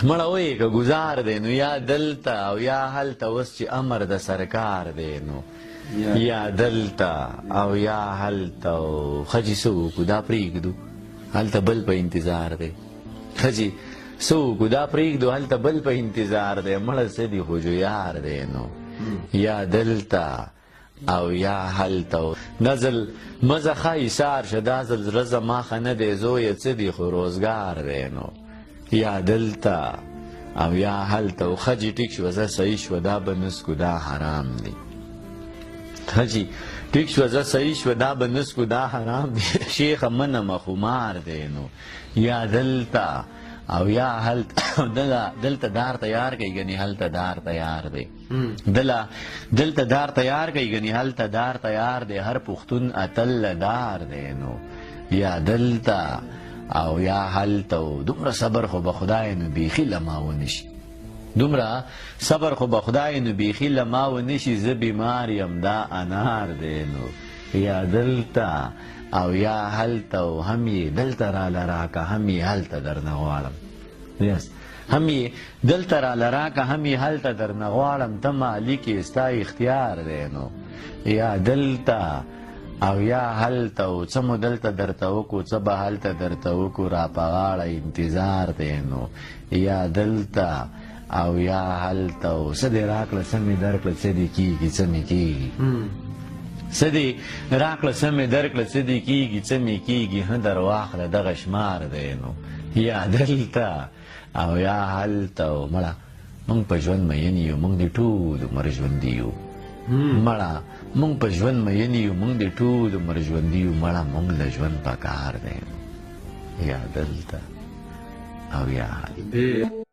مړه وایي که ګزار دی نو یا دلته او یا هلته اوس چې امر د سرکار دی نو یا دلته او یا هلته ښځې څه وکړو دا پرېږدو هلته بل په انتظار دی ښځې څه وکړو دا پرېږدو هلته بل په انتظار دی مړه څه دي خو جویار دی نو یا دلته او یا هلته دا ځل مزه ښه ایثار شه دا ځل زړه زما ښه نه دی زویه څه دي خو روزګار دی نو یا دلته او یا هلته ښځې ټیک شوه زه صحیح شوه دا به نسکو دا حرام دی ښځې ټیک شوه زه صحیح شوه دا به نسکو دا حرام دی شیخه منمه خمار دی نو یا دلته او یا هلته دلته دار تیار کړي ګنې هلته دار تیار دی دلته دار تیار کړي ګنې هلته دار تیار دی هر پښتون اتل دار دی نو یا دلته او یا هلته دومره صبر خو به خدای نو بیخي له ما ونشي دومره صبر خو به خدای نو بیخي له ما ونشي زه بیمار یم دا انار دی نو یا دلته او یا هلته هم یې دلته راله راکه هم یې هلته درنه غواړم هم یې دلته راله راکه هم یې هلته درنه غواړم ته مالک یې ستا اختیار دی نو یا دلته او یا هلته څه مو دلته درته وکړو څه به هلته درته وکړو را په غاړه انتظار دی نو یا دلته او یا هلته څه دې راکړه څه مې درکړه څه دې کېږي څه مې کېږي څه دې راکړه څه مې درکړه څه دې کېږي څه مې کېږي ښه در واخله دغه شمار دی نو یا دلته او یا هلته مړه موږ په ژوند مین یو موږ د ټول عمر ژوندي یو مړه موږ په ژوند مین یو موږ د ټول عمر ژوندي یو مړه موږ له ژوند پکار دی یا دلته او یا هلته